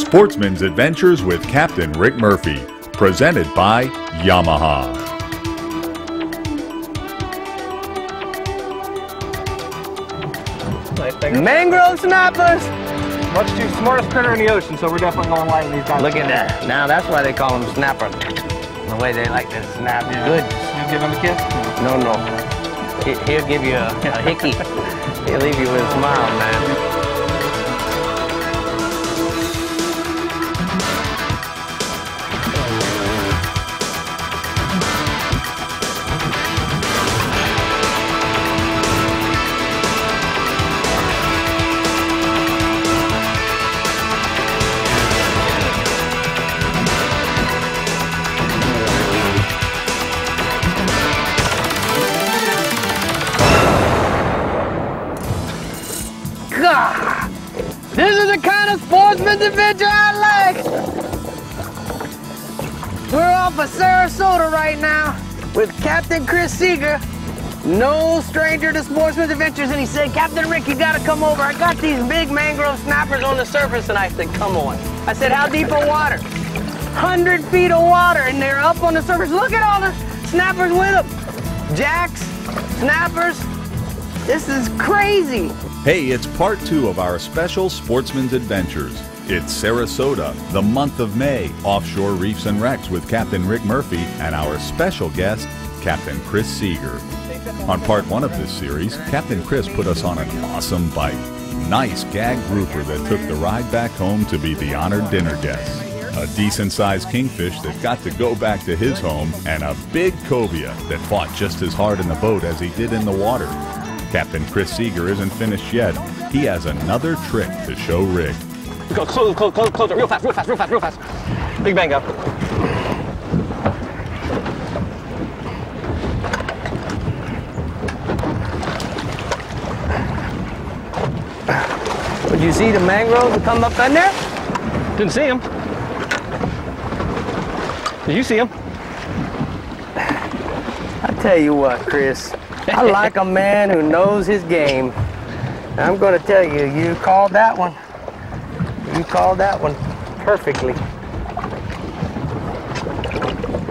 Sportsman's Adventures with Captain Rick Murphy, presented by Yamaha. Mangrove snappers! Much too smartest critter in the ocean, so we're definitely going light with these guys. Look at that. Now that's why they call them snapper. The way they like to snap. Yeah. Good. You give him a kiss? No, no. He'll give you a hickey. He'll leave you with a smile, man. God, this is the kind of sportsman's adventure I like. We're off of Sarasota right now with Captain Chris Seeger, no stranger to sportsman's adventures, and he said, Captain Rick, you gotta come over. I got these big mangrove snappers on the surface, and I said, come on. I said, how deep of water? 100 feet of water, and they're up on the surface. Look at all the snappers with them. Jacks, snappers. This is crazy. Hey, it's part 2 of our special Sportsman's Adventures. It's Sarasota, the month of May, offshore reefs and wrecks with Captain Rick Murphy and our special guest, Captain Chris Seeger. On part 1 of this series, Captain Chris put us on an awesome bite. Nice gag grouper that took the ride back home to be the honored dinner guest. A decent-sized kingfish that got to go back to his home, and a big cobia that fought just as hard in the boat as he did in the water. Captain Chris Seeger isn't finished yet. He has another trick to show Rick. Go close it, real fast. Big bang up. Would you see the mangroves come up in there? Didn't see him. Did you see him? I tell you what, Chris, I like a man who knows his game. I'm going to tell you, you called that one. You called that one perfectly.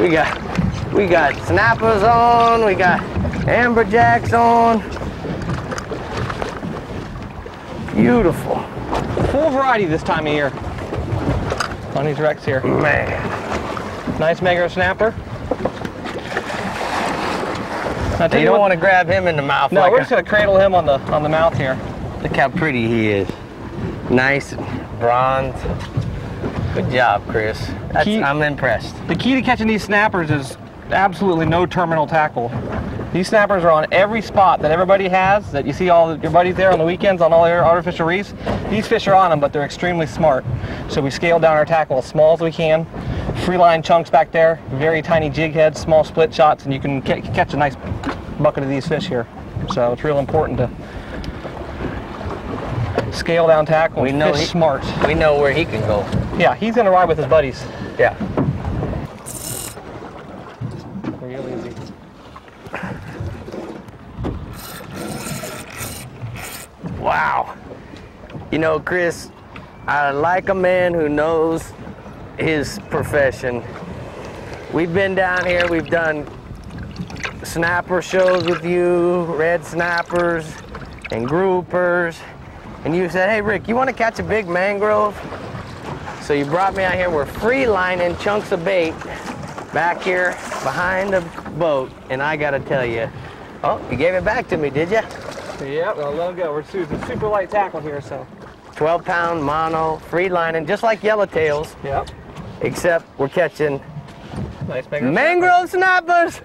We got snappers on, we got amberjacks on. Beautiful. Full variety this time of year on these wrecks here. Man. Nice mangrove snapper. You don't want to grab him in the mouth. No, we're just going to cradle him on the mouth here. Look how pretty he is. Nice and bronze. Good job, Chris. I'm impressed. The key to catching these snappers is absolutely no terminal tackle. These snappers are on every spot that everybody has, that you see all your buddies there on the weekends on all your artificial reefs. These fish are on them, but they're extremely smart. So we scale down our tackle as small as we can. Free line chunks back there, very tiny jig heads, small split shots, and you can catch a nice bucket of these fish here. So it's real important to scale down tackle. We know he's smart. We know where he can go. Yeah, he's going to ride with his buddies. Yeah. Real easy. Wow. You know, Chris, I like a man who knows his profession. We've been down here, we've done snapper shows with you, red snappers and groupers, and you said, hey Rick, you want to catch a big mangrove? So you brought me out here. We're free lining chunks of bait back here behind the boat, and I gotta tell you, oh, you gave it back to me, did you? Yeah, well, let him go. We're using super light tackle here, so 12-pound mono, free lining, just like yellowtails. Yep. Except we're catching nice mangrove snappers.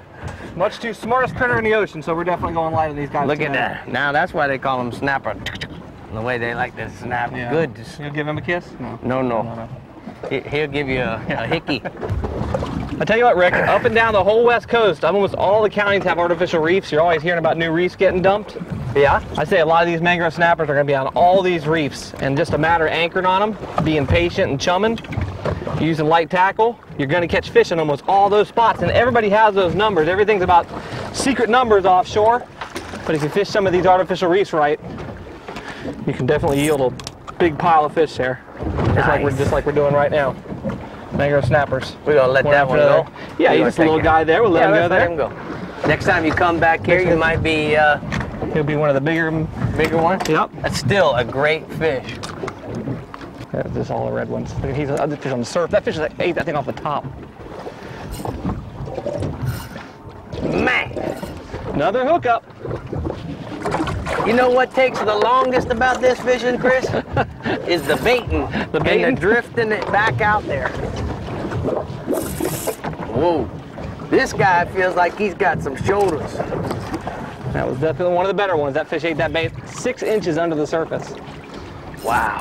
Much too smartest critter in the ocean, so we're definitely going light with these guys. Look at that. Now that's why they call them snapper. The way they like to snap. Yeah. Good. You'll give him a kiss? No. He'll give you a hickey. I tell you what, Rick, up and down the whole West Coast, almost all the counties have artificial reefs. You're always hearing about new reefs getting dumped. Yeah. I say a lot of these mangrove snappers are going to be on all these reefs, and just a matter of anchoring on them, being patient and chumming, using light tackle. You're going to catch fish in almost all those spots, and everybody has those numbers. Everything's about secret numbers offshore, but if you fish some of these artificial reefs right, you can definitely yield a big pile of fish there. Just like we're doing right now. Mangrove snappers. We're gonna let that one go. Yeah, he's just a little guy there. We'll let him go there. Let him go. Next time you come back here, you might be. He'll be one of the bigger ones. Yep. That's still a great fish. This is all the red ones. He's other fish on the surf. That fish ate that thing off the top. Man. Another hookup. You know what takes the longest about this fishing, Chris? Is the baiting. And the drifting it back out there. Whoa. This guy feels like he's got some shoulders. That was definitely one of the better ones. That fish ate that bait 6 inches under the surface. Wow.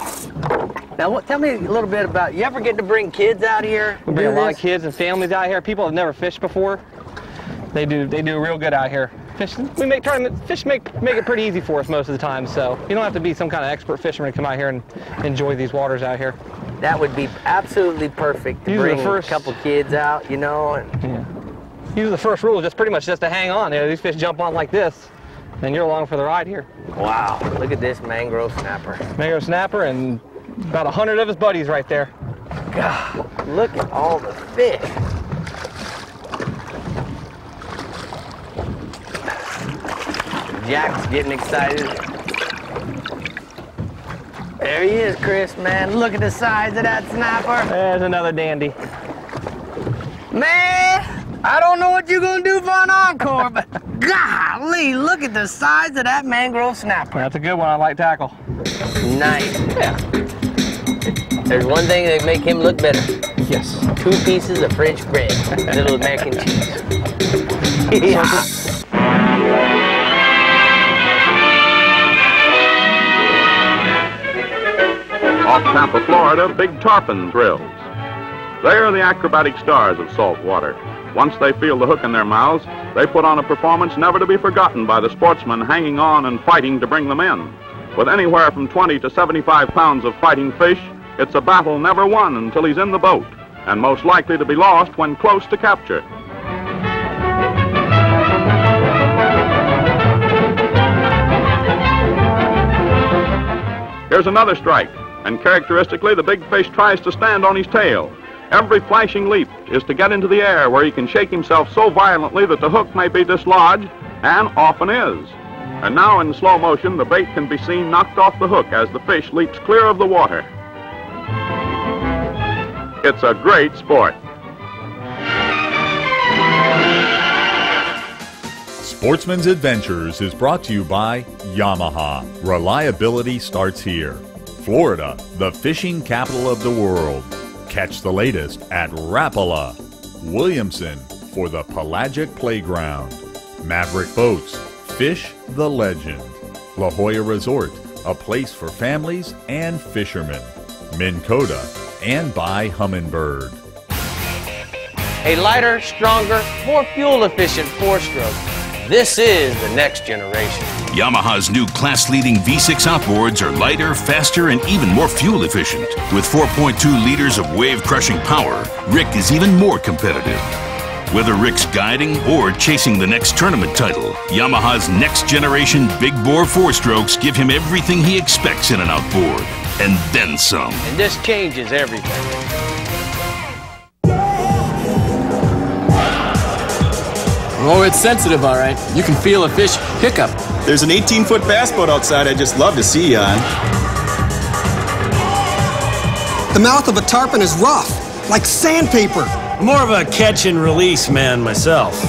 Now, tell me a little bit about, you ever get to bring kids out here? We bring a lot of kids and families out here. People have never fished before. They do real good out here. Fish make it pretty easy for us most of the time, so you don't have to be some kind of expert fisherman to come out here and enjoy these waters out here. That would be absolutely perfect to bring a couple kids out, you know. Yeah. Usually the first rule is pretty much just to hang on. You know, these fish jump on like this, and you're along for the ride here. Wow, look at this mangrove snapper. Mangrove snapper and about 100 of his buddies right there. God, look at all the fish. Jack's getting excited. There he is, Chris, man. Look at the size of that snapper. There's another dandy. Man, I don't know what you're gonna do for an encore, but golly, look at the size of that mangrove snapper. That's a good one on light tackle. Nice. Yeah. There's one thing that make him look better. Yes. 2 pieces of French bread, little mac and cheese. Yeah. Off Tampa, Florida, big tarpon thrills. They are the acrobatic stars of salt water. Once they feel the hook in their mouths, they put on a performance never to be forgotten by the sportsmen hanging on and fighting to bring them in. With anywhere from 20 to 75 pounds of fighting fish, it's a battle never won until he's in the boat, and most likely to be lost when close to capture. Here's another strike, and characteristically, the big fish tries to stand on his tail. Every flashing leap is to get into the air where he can shake himself so violently that the hook may be dislodged, and often is. And now in slow motion, the bait can be seen knocked off the hook as the fish leaps clear of the water. It's a great sport. Sportsman's Adventures is brought to you by Yamaha. Reliability starts here. Florida, the fishing capital of the world. Catch the latest at Rapala. Williamson for the Pelagic Playground. Maverick Boats, fish the legend. La Jolla Resort, a place for families and fishermen. Minn Kota, and by Humminbird. A lighter, stronger, more fuel-efficient 4-stroke. This is the next generation. Yamaha's new class-leading V6 outboards are lighter, faster, and even more fuel-efficient. With 4.2 liters of wave-crushing power, Rick is even more competitive. Whether Rick's guiding or chasing the next tournament title, Yamaha's next-generation big-bore 4-strokes give him everything he expects in an outboard, and then some. And this changes everything. Oh, it's sensitive, all right. You can feel a fish hiccup. There's an 18-foot bass boat outside I'd just love to see you on. The mouth of a tarpon is rough, like sandpaper. More of a catch and release man myself.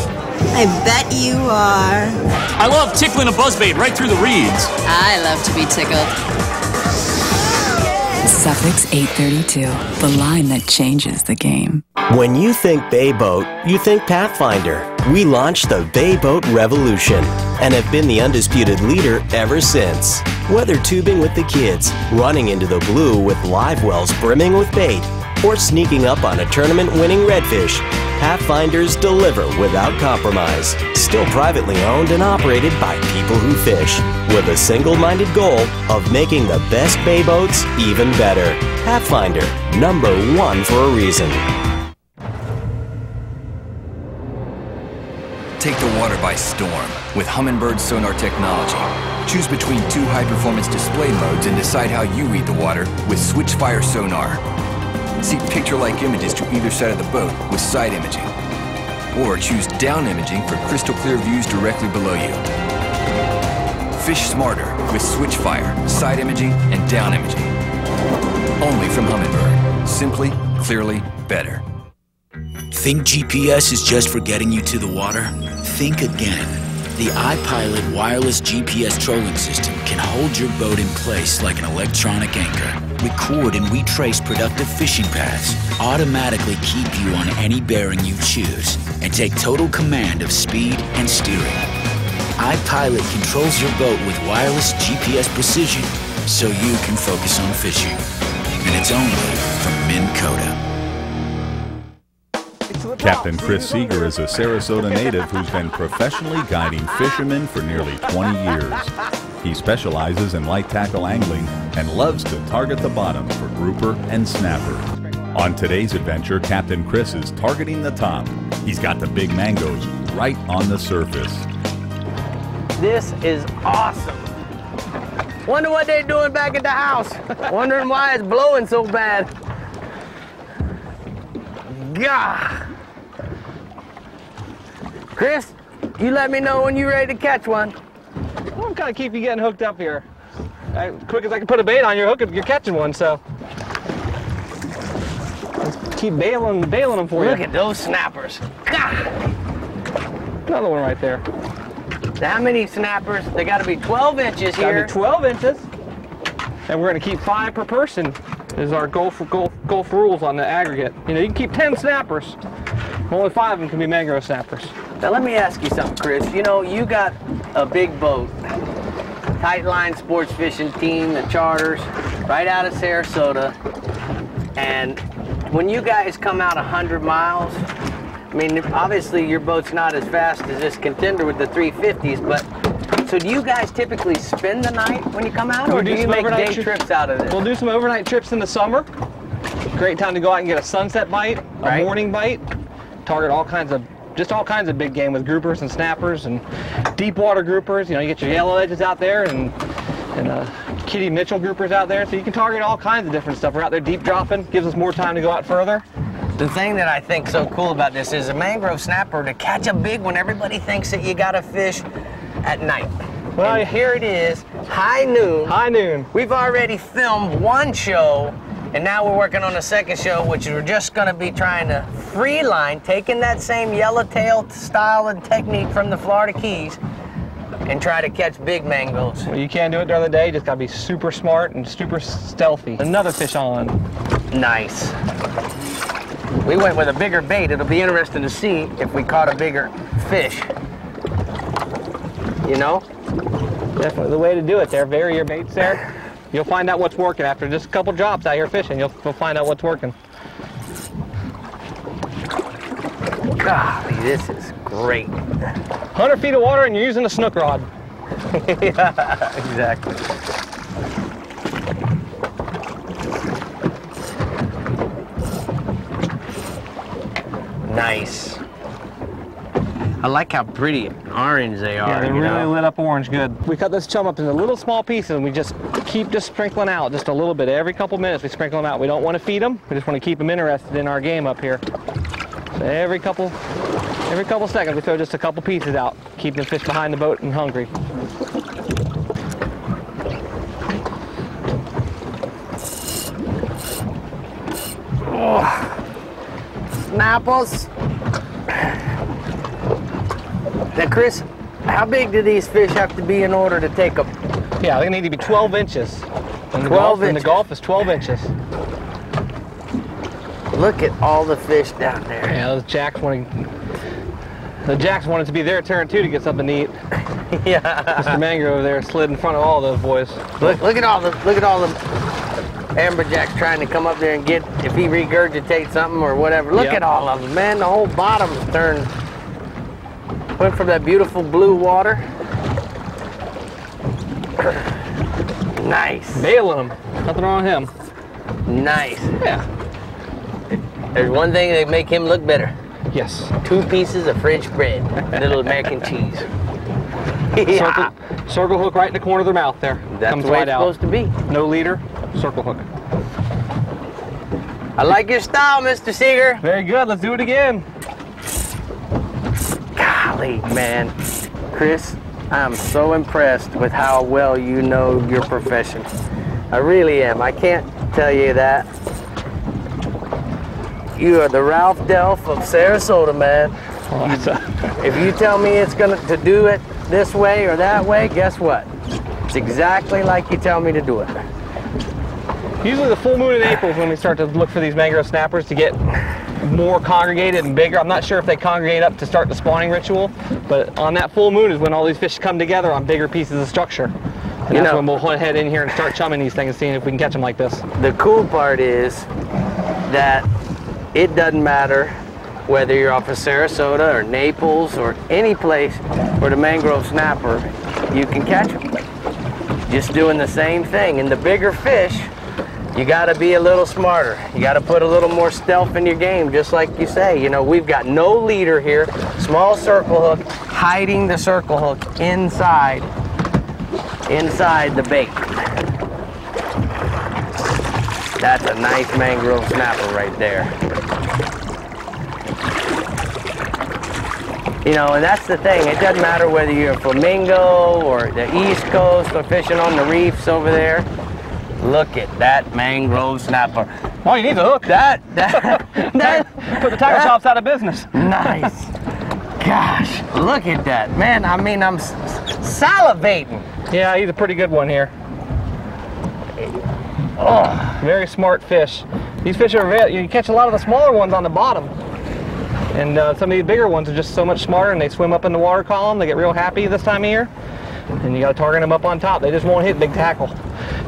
I bet you are. I love tickling a buzzbait right through the reeds. I love to be tickled. Suffix 832, the line that changes the game. When you think Bay Boat, you think Pathfinder. We launched the Bay Boat Revolution and have been the undisputed leader ever since. Whether tubing with the kids, running into the blue with live wells brimming with bait, or sneaking up on a tournament-winning redfish, Pathfinders deliver without compromise. Still privately owned and operated by people who fish, with a single-minded goal of making the best bay boats even better. Pathfinder, #1 for a reason. Take the water by storm with Humminbird sonar technology. Choose between 2 high-performance display modes and decide how you read the water with Switchfire sonar. See picture-like images to either side of the boat with side imaging. Or choose down imaging for crystal clear views directly below you. Fish smarter with Switchfire, side imaging, and down imaging. Only from Humminbird. Simply, clearly, better. Think GPS is just for getting you to the water? Think again. The iPilot wireless GPS trolling system can hold your boat in place like an electronic anchor, record and retrace productive fishing paths, automatically keep you on any bearing you choose, and take total command of speed and steering. iPilot controls your boat with wireless GPS precision so you can focus on fishing. And it's only from Minn Kota. Captain Chris Seeger is a Sarasota native who's been professionally guiding fishermen for nearly 20 years. He specializes in light tackle angling and loves to target the bottom for grouper and snapper. On today's adventure, Captain Chris is targeting the top. He's got the big mangoes right on the surface. This is awesome. Wonder what they're doing back at the house. Wondering why it's blowing so bad. God. Chris, you let me know when you're ready to catch one. Well, I'm kind of keep you getting hooked up here. As quick as I can put a bait on your hook, you're catching one, so. Let's keep bailing them for you. Look at those snappers. God. Another one right there. How many snappers? They got to be 12 inches here. Got to be 12 inches. And we're going to keep 5 per person. Is our Gulf rules on the aggregate. You know, you can keep 10 snappers. Only 5 of them can be mangrove snappers. Now let me ask you something, Chris. You know, you got a big boat, Tight Line Sports Fishing Team, the charters, right out of Sarasota. And when you guys come out 100 miles, I mean, obviously your boat's not as fast as this contender with the 350s, but so do you guys typically spend the night when you come out, or do you make day trips out of it? We'll do some overnight trips in the summer. Great time to go out and get a sunset bite, a morning bite, target all kinds of big game with groupers and snappers and deep water groupers. You know, you get your yellow edges out there and Kitty Mitchell groupers out there, so you can target all kinds of different stuff. We're out there deep dropping, gives us more time to go out further. The thing that I think so cool about this is a mangrove snapper, to catch a big one, everybody thinks that you gotta fish at night. Well, and here it is, high noon. High noon. We've already filmed one show, and now we're working on a second show, which we're just gonna be trying to free line, taking that same yellowtail style and technique from the Florida Keys, and try to catch big mangoes. Well, you can't do it during the day, you just gotta be super smart and super stealthy. Another fish on. Nice. We went with a bigger bait. It'll be interesting to see if we caught a bigger fish. You know? Definitely the way to do it there. Vary your baits there. You'll find out what's working after just a couple drops out here fishing. You'll find out what's working. Golly, this is great. 100 feet of water and you're using a snook rod. Yeah, exactly. Nice. I like how pretty orange they are. Yeah, they're really lit up orange good. We cut this chum up into little small pieces and we just keep sprinkling out just a little bit. Every couple minutes we sprinkle them out. We don't want to feed them. We just want to keep them interested in our game up here. So every couple seconds we throw just a couple pieces out, keeping the fish behind the boat and hungry. Oh, snapples. Now, Chris, how big do these fish have to be in order to take them? Yeah, they need to be 12 inches. And 12 inches. And the Gulf is 12 inches. Look at all the fish down there. Yeah, those jacks wanted to be their turn too to get something to eat. Yeah. Mr. Mangrove over there slid in front of all those boys. Look at all the amberjacks trying to come up there and get, if he regurgitates something or whatever. Look at all of them, man. The whole bottom's turned. Went from that beautiful blue water. Nice. Bailing him. Nothing wrong with him. Nice. Yeah. There's one thing that make him look better. Yes. 2 pieces of French bread, a little mac and cheese. Yeah. Circle hook right in the corner of their mouth there. That's Comes the way right it's out. supposed to be. No leader, circle hook. I like your style, Mr. Seeger. Very good. Let's do it again. Golly, man. Chris, I'm so impressed with how well you know your profession. I really am. I can't tell you that. You are the Ralph Delph of Sarasota, man. If you tell me it's to do it this way or that way, guess what? It's exactly like you tell me to do it. Usually the full moon in April is when we start to look for these mangrove snappers to get more congregated and bigger. I'm not sure if they congregate up to start the spawning ritual, but on that full moon is when all these fish come together on bigger pieces of structure. And that's when we'll head in here and start chumming these things and seeing if we can catch them like this. The cool part is that it doesn't matter whether you're off of Sarasota or Naples or any place where the mangrove snapper, you can catch them. Just doing the same thing. And the bigger fish, you got to be a little smarter. You got to put a little more stealth in your game, just like you say. You know, we've got no leader here. Small circle hook, hiding the circle hook inside the bait. That's a nice mangrove snapper right there. You know, and that's the thing. It doesn't matter whether you're a flamingo or the East Coast or fishing on the reefs over there. Look at that mangrove snapper. Oh, you need the hook. That put the tackle shops out of business. Nice. Gosh, look at that. Man, I mean, I'm salivating. Yeah, he's a pretty good one here. Oh, very smart fish. These fish are, you catch a lot of the smaller ones on the bottom. And some of these bigger ones are just so much smarter, and they swim up in the water column. They get real happy this time of year. And you got to target them up on top. They just won't hit big tackle.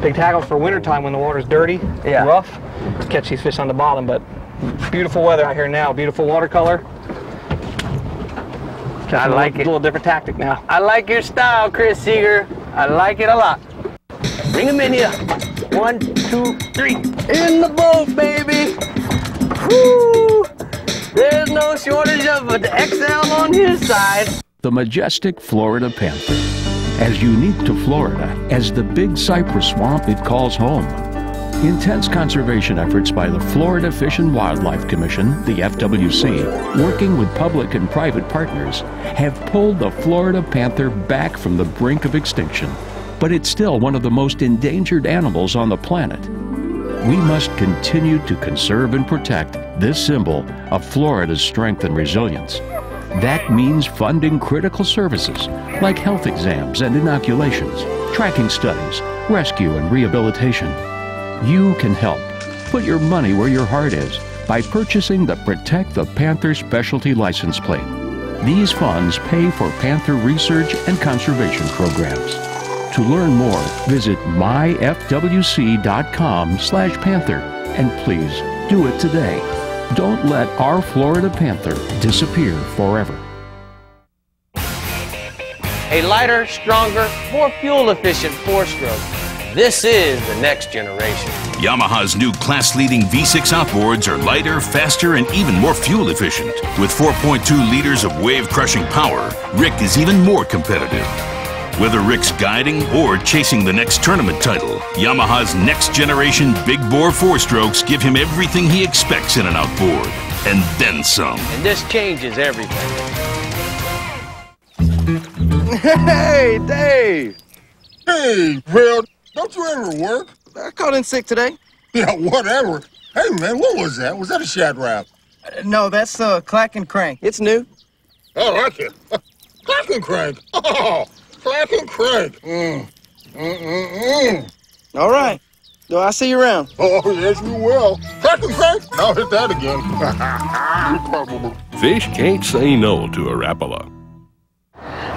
Big tackle's for wintertime when the water's dirty, rough, to catch these fish on the bottom. But beautiful weather out here now. Beautiful watercolor. I like it. A little different tactic now. I like your style, Chris Seeger. I like it a lot. Bring him in here. 1, 2, 3. In the boat, baby. Woo! There's no shortage of an XL on his side. The majestic Florida panther. As unique to Florida as the big cypress swamp it calls home. Intense conservation efforts by the Florida Fish and Wildlife Commission, the FWC, working with public and private partners, have pulled the Florida panther back from the brink of extinction. But it's still one of the most endangered animals on the planet. We must continue to conserve and protect this symbol of Florida's strength and resilience. That means funding critical services like health exams and inoculations, tracking studies, rescue and rehabilitation. You can help. Put your money where your heart is by purchasing the Protect the Panther Specialty License Plate. These funds pay for panther research and conservation programs. To learn more, visit myfwc.com/panther and please do it today. Don't let our Florida panther disappear forever. A lighter, stronger, more fuel-efficient 4-stroke. This is the next generation. Yamaha's new class-leading V6 outboards are lighter, faster, and even more fuel-efficient. With 4.2 liters of wave-crushing power, Rick is even more competitive. Whether Rick's guiding or chasing the next tournament title, Yamaha's next-generation big-bore 4-strokes give him everything he expects in an outboard, and then some. And this changes everything. Hey, Dave! Hey, Will, don't you ever work? I called in sick today. Yeah, whatever. Hey, man, what was that? Was that a shad wrap? No, that's Clack and Crank. It's new. I like it. Clack and Crank. Oh, Clack and Crank. All right. Well, I'll see you around. Oh, yes, you will. Clack and Crank. I'll hit that again. Fish can't say no to a Rapala.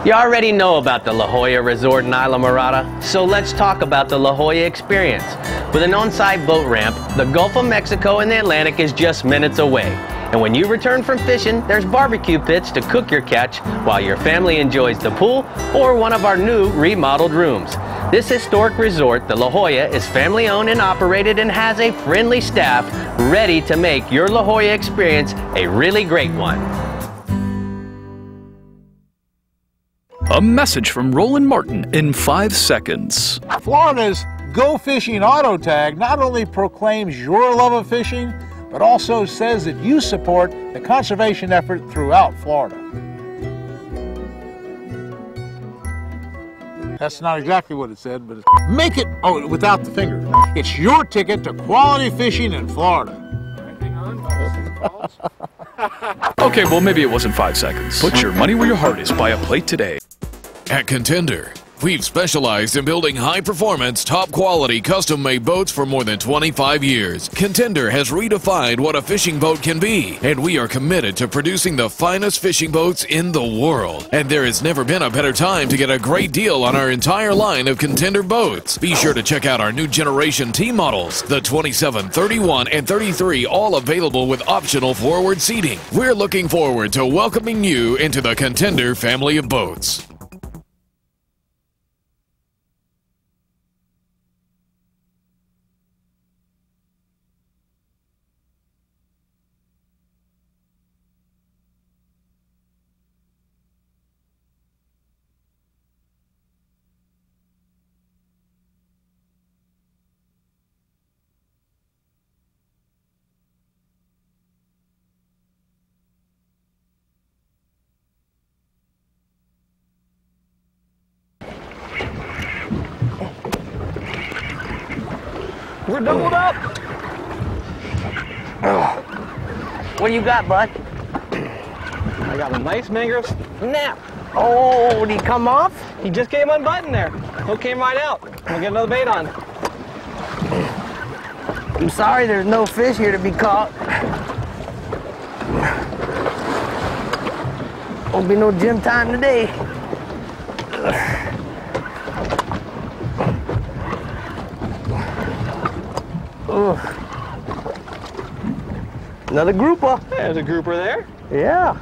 You already know about the La Jolla Resort in Isla Mirada, so let's talk about the La Jolla experience. With an on-site boat ramp, the Gulf of Mexico and the Atlantic is just minutes away. And when you return from fishing, there's barbecue pits to cook your catch while your family enjoys the pool or one of our new remodeled rooms. This historic resort, the La Jolla, is family-owned and operated and has a friendly staff ready to make your La Jolla experience a really great one. A message from Roland Martin in 5 seconds. Florida's Go Fishing Auto Tag not only proclaims your love of fishing, but also says that you support the conservation effort throughout Florida. That's not exactly what it said, but make it, oh, without the finger. It's your ticket to quality fishing in Florida. Okay, well, maybe it wasn't 5 seconds. Put your money where your heart is. Buy a plate today. At Contender, we've specialized in building high-performance, top-quality, custom-made boats for more than 25 years. Contender has redefined what a fishing boat can be, and we are committed to producing the finest fishing boats in the world. And there has never been a better time to get a great deal on our entire line of Contender boats. Be sure to check out our new generation T models, the 27, 31, and 33, all available with optional forward seating. We're looking forward to welcoming you into the Contender family of boats. We're doubled up. What do you got, bud? I got a nice mangrove snap. Oh, did he come off? He just came unbuttoned there. Hook came right out. We'll get another bait on. I'm sorry there's no fish here to be caught. Won't be no gym time today. Another grouper. There's a grouper there. Yeah.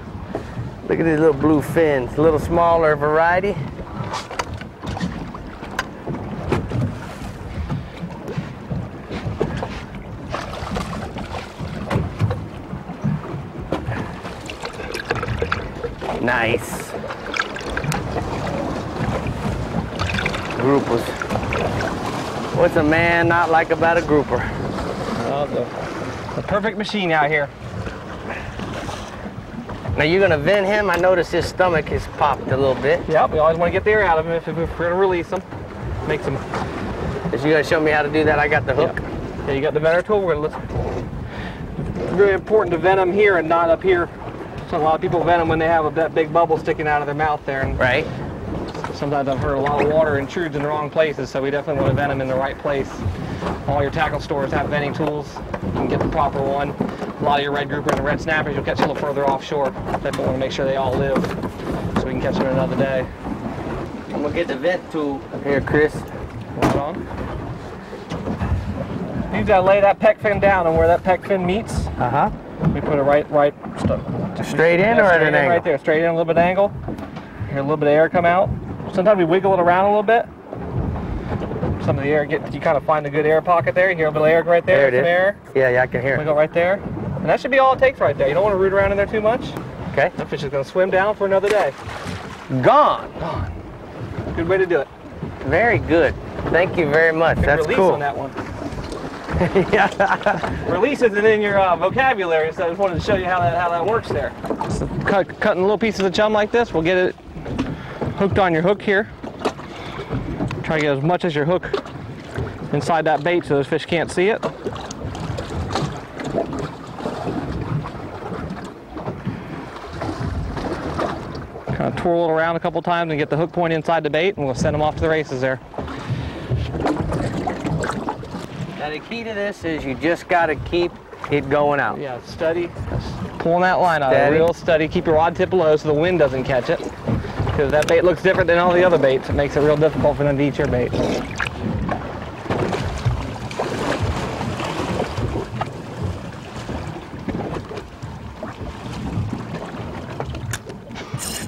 Look at these little blue fins. A little smaller variety. Nice. Groupers. What's a man not like about a grouper? The perfect machine out here. Now you're gonna vent him. I noticed his stomach has popped a little bit. Yep, we always want to get the air out of him if we're gonna release him. Make some. Is you gonna show me how to do that? I got the hook. Yeah, you got the venter tool. We're gonna very important to vent them here and not up here. So a lot of people vent them when they have that big bubble sticking out of their mouth there. And right. Sometimes I've heard a lot of water intrudes in the wrong places, so we definitely want to vent them in the right place. All your tackle stores have venting tools. You can get the proper one. A lot of your red groupers and red snappers you'll catch a little further offshore. Definitely want to make sure they all live so we can catch them another day. I'm gonna get the vent tool here, Chris. Right on. You gotta lay that pec fin down, and where that pec fin meets, we put it right straight in or at an angle? Right there, straight in, a little bit of angle. Hear a little bit of air come out. Sometimes we wiggle it around a little bit. Some of the air you kind of find a good air pocket there. You hear a little bit of air right there. There it is. Air. Yeah, I can hear it. Wiggle right there. And that should be all it takes right there. You don't want to root around in there too much. Okay. That fish is going to swim down for another day. Gone. Good way to do it. Very good. Thank you very much. Good That's release cool. on that one. Yeah. Release isn't in your vocabulary, so I just wanted to show you how that works there. So cutting little pieces of chum like this, we'll get it hooked on your hook here. Try to get as much as your hook inside that bait so those fish can't see it. Kind of twirl it around a couple times and get the hook point inside the bait, and we'll send them off to the races there. Now the key to this is you just got to keep it going out. Yeah, steady. Pulling that line out, real steady. Keep your rod tip low so the wind doesn't catch it. Because that bait looks different than all the other baits. It makes it real difficult for them to eat your bait.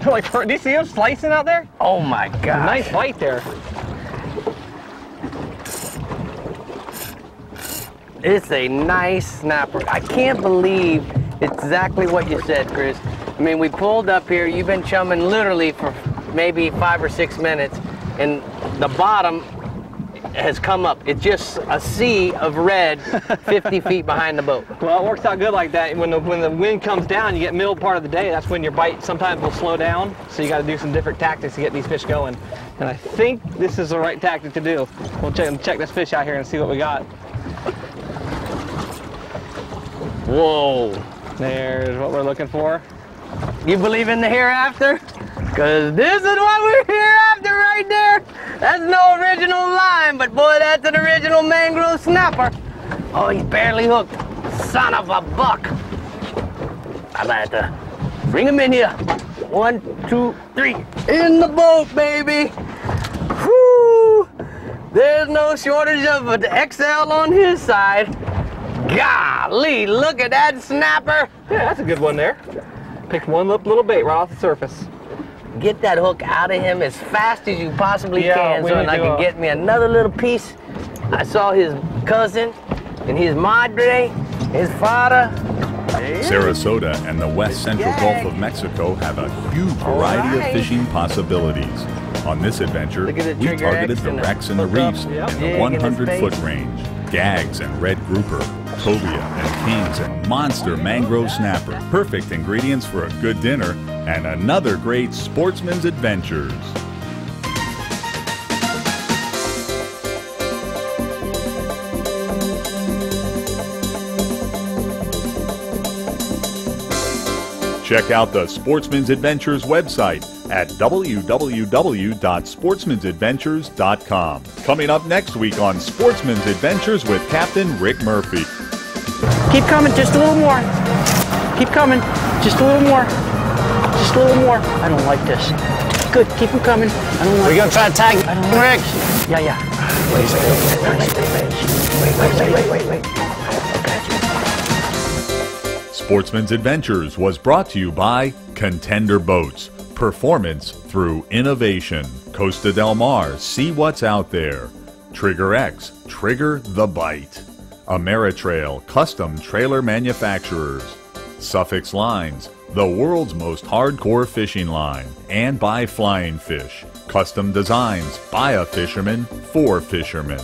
Like, do you see him slicing out there? Oh my God! Nice bite there. It's a nice snapper. I can't believe exactly what you said, Chris. I mean, we pulled up here. You've been chumming literally for maybe 5 or 6 minutes, and the bottom has come up. It's just a sea of red 50 feet behind the boat. Well, it works out good like that. When the wind comes down, you get middle part of the day, that's when your bite sometimes will slow down. So you got to do some different tactics to get these fish going. And I think this is the right tactic to do. We'll check this fish out here and see what we got. Whoa, there's what we're looking for. You believe in the hereafter? Because this is what we're here after right there. That's no original line, but boy, that's an original mangrove snapper. Oh, he's barely hooked. Son of a buck. I'm about to bring him in here. 1, 2, 3. In the boat, baby. Whoo! There's no shortage of an XL on his side. Golly, look at that snapper. Yeah, that's a good one there. Picked one little bait right off the surface. Get that hook out of him as fast as you possibly can so that I can get me another little piece. I saw his cousin and his madre, his father. Sarasota and the West Central Gulf of Mexico have a huge variety of fishing possibilities. On this adventure, we targeted the wrecks and the reefs in the 100-foot range. Gags and red grouper, cobia and kings and monster mangrove snapper. Perfect ingredients for a good dinner and another great sportsman's adventures. Check out the Sportsman's Adventures website at www.sportsmansadventures.com. Coming up next week on Sportsman's Adventures with Captain Rick Murphy. Keep coming, just a little more. Keep coming, just a little more. Just a little more. I don't like this. Good, keep them coming. I don't like We're going to try to tag I don't like Rick. Yeah, yeah. Wait. Sportsman's Adventures was brought to you by Contender Boats. Performance through innovation. Costa Del Mar, see what's out there. Trigger X, trigger the bite. Ameritrail, custom trailer manufacturers. Suffix Lines, the world's most hardcore fishing line. And by Flying Fish, custom designs by a fisherman for fishermen.